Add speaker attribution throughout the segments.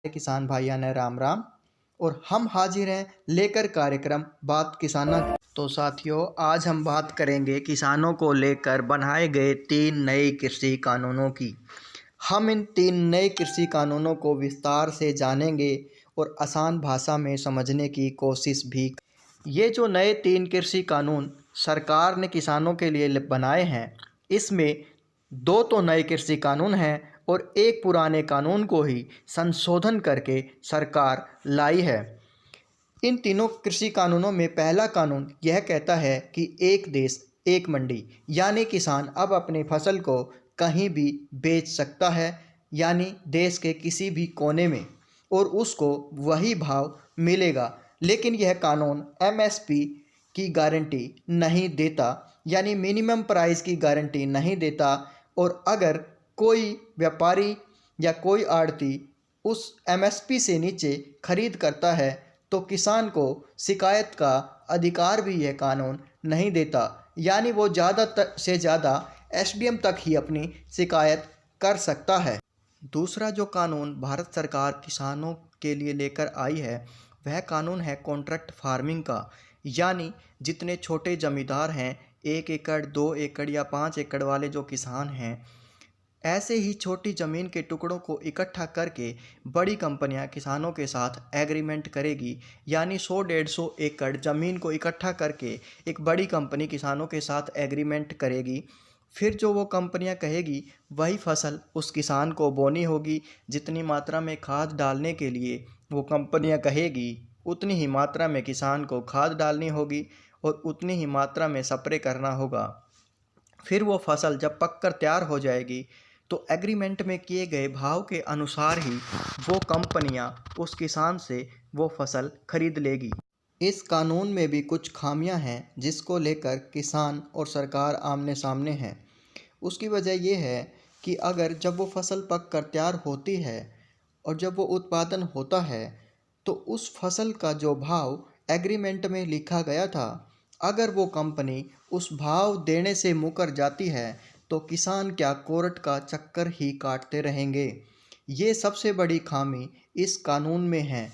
Speaker 1: किसान भाइयों ने राम राम। और हम हाजिर हैं लेकर कार्यक्रम बात किसानों की। तो साथियों, आज हम बात करेंगे किसानों को लेकर बनाए गए 3 नए कृषि कानूनों की। हम इन 3 नए कृषि कानूनों को विस्तार से जानेंगे और आसान भाषा में समझने की कोशिश भी। ये जो नए 3 कृषि कानून सरकार ने किसानों के लिए बनाए हैं, इसमें 2 तो नए कृषि कानून हैं और एक पुराने कानून को ही संशोधन करके सरकार लाई है। इन तीनों कृषि कानूनों में पहला कानून यह कहता है कि एक देश एक मंडी, यानी किसान अब अपनी फसल को कहीं भी बेच सकता है, यानी देश के किसी भी कोने में, और उसको वही भाव मिलेगा। लेकिन यह कानून एमएसपी की गारंटी नहीं देता, यानी मिनिमम प्राइस की गारंटी नहीं देता। और अगर कोई व्यापारी या कोई आड़ती उस एमएसपी से नीचे खरीद करता है तो किसान को शिकायत का अधिकार भी यह कानून नहीं देता, यानी वो ज़्यादा से ज़्यादा एसडीएम तक ही अपनी शिकायत कर सकता है। दूसरा जो कानून भारत सरकार किसानों के लिए लेकर आई है, वह कानून है कॉन्ट्रैक्ट फार्मिंग का। यानी जितने छोटे जमींदार हैं, 1 एकड़ 2 एकड़ या 5 एकड़ वाले जो किसान हैं, ऐसे ही छोटी ज़मीन के टुकड़ों को इकट्ठा करके बड़ी कंपनियां किसानों के साथ एग्रीमेंट करेगी। यानी 100-150 एकड़ ज़मीन को इकट्ठा करके एक बड़ी कंपनी किसानों के साथ एग्रीमेंट करेगी। फिर जो वो कंपनियां कहेगी वही फसल उस किसान को बोनी होगी। जितनी मात्रा में खाद डालने के लिए वो कंपनियां कहेगी, उतनी ही मात्रा में किसान को खाद डालनी होगी और उतनी ही मात्रा में स्प्रे करना होगा। फिर वो फसल जब पककर तैयार हो जाएगी तो एग्रीमेंट में किए गए भाव के अनुसार ही वो कंपनियां उस किसान से वो फसल खरीद लेगी। इस कानून में भी कुछ खामियां हैं जिसको लेकर किसान और सरकार आमने सामने हैं। उसकी वजह यह है कि अगर जब वो फसल पक कर तैयार होती है और जब वो उत्पादन होता है तो उस फसल का जो भाव एग्रीमेंट में लिखा गया था, अगर वो कंपनी उस भाव देने से मुकर जाती है तो किसान क्या कोर्ट का चक्कर ही काटते रहेंगे। ये सबसे बड़ी खामी इस कानून में है।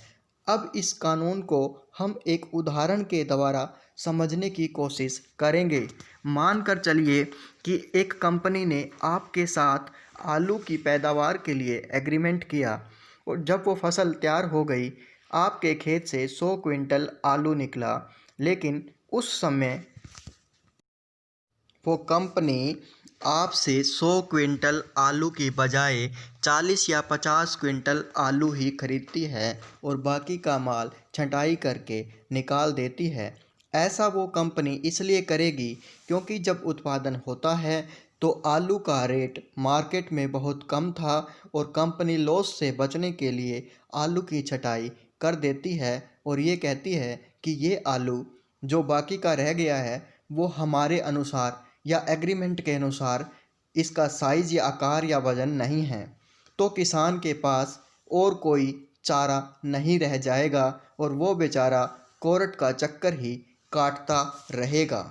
Speaker 1: अब इस कानून को हम एक उदाहरण के द्वारा समझने की कोशिश करेंगे। मान कर चलिए कि एक कंपनी ने आपके साथ आलू की पैदावार के लिए एग्रीमेंट किया और जब वो फसल तैयार हो गई, आपके खेत से 100 क्विंटल आलू निकला। लेकिन उस समय वो कंपनी आपसे 100 क्विंटल आलू की बजाय 40 या 50 क्विंटल आलू ही खरीदती है और बाकी का माल छँटाई करके निकाल देती है। ऐसा वो कंपनी इसलिए करेगी क्योंकि जब उत्पादन होता है तो आलू का रेट मार्केट में बहुत कम था और कंपनी लॉस से बचने के लिए आलू की छँटाई कर देती है और ये कहती है कि ये आलू जो बाकी का रह गया है वो हमारे अनुसार या एग्रीमेंट के अनुसार इसका साइज़ या आकार या वज़न नहीं है। तो किसान के पास और कोई चारा नहीं रह जाएगा और वो बेचारा कोर्ट का चक्कर ही काटता रहेगा।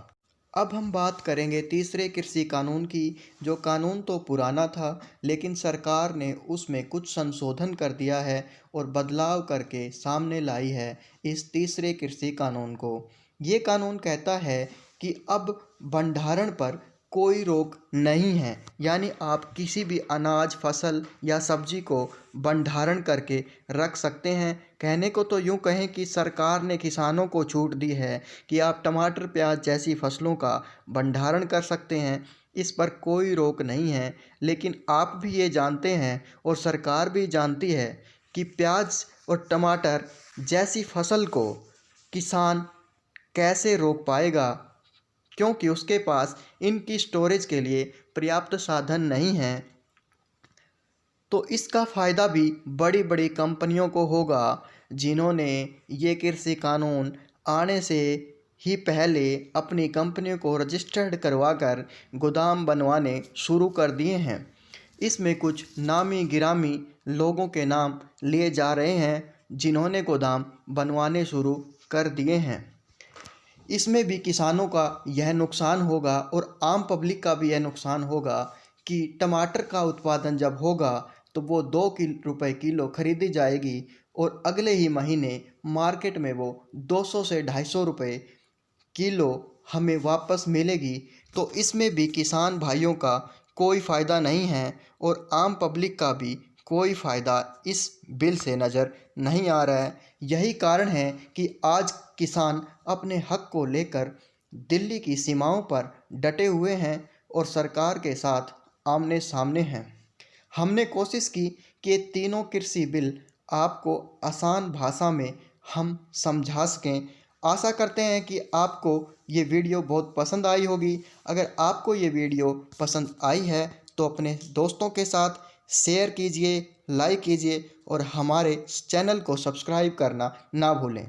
Speaker 1: अब हम बात करेंगे तीसरे कृषि कानून की। जो कानून तो पुराना था, लेकिन सरकार ने उसमें कुछ संशोधन कर दिया है और बदलाव करके सामने लाई है इस तीसरे कृषि कानून को। ये कानून कहता है कि अब भंडारण पर कोई रोक नहीं है, यानी आप किसी भी अनाज, फसल या सब्जी को भंडारण करके रख सकते हैं। कहने को तो यूँ कहें कि सरकार ने किसानों को छूट दी है कि आप टमाटर, प्याज जैसी फसलों का भंडारण कर सकते हैं, इस पर कोई रोक नहीं है। लेकिन आप भी ये जानते हैं और सरकार भी जानती है कि प्याज और टमाटर जैसी फसल को किसान कैसे रोक पाएगा, क्योंकि उसके पास इनकी स्टोरेज के लिए पर्याप्त साधन नहीं हैं। तो इसका फ़ायदा भी बड़ी बड़ी कंपनियों को होगा जिन्होंने ये कृषि कानून आने से ही पहले अपनी कंपनियों को रजिस्टर्ड करवाकर गोदाम बनवाने शुरू कर दिए हैं। इसमें कुछ नामी गिरामी लोगों के नाम लिए जा रहे हैं जिन्होंने गोदाम बनवाने शुरू कर दिए हैं। इसमें भी किसानों का यह नुकसान होगा और आम पब्लिक का भी यह नुकसान होगा कि टमाटर का उत्पादन जब होगा तो वो ₹2 किलो खरीदी जाएगी और अगले ही महीने मार्केट में वो 200 से ₹250 किलो हमें वापस मिलेगी। तो इसमें भी किसान भाइयों का कोई फ़ायदा नहीं है और आम पब्लिक का भी कोई फ़ायदा इस बिल से नज़र नहीं आ रहा है। यही कारण है कि आज किसान अपने हक को लेकर दिल्ली की सीमाओं पर डटे हुए हैं और सरकार के साथ आमने सामने हैं। हमने कोशिश की कि ये तीनों कृषि बिल आपको आसान भाषा में हम समझा सकें। आशा करते हैं कि आपको ये वीडियो बहुत पसंद आई होगी। अगर आपको ये वीडियो पसंद आई है तो अपने दोस्तों के साथ शेयर कीजिए, लाइक कीजिए और हमारे चैनल को सब्सक्राइब करना ना भूलें।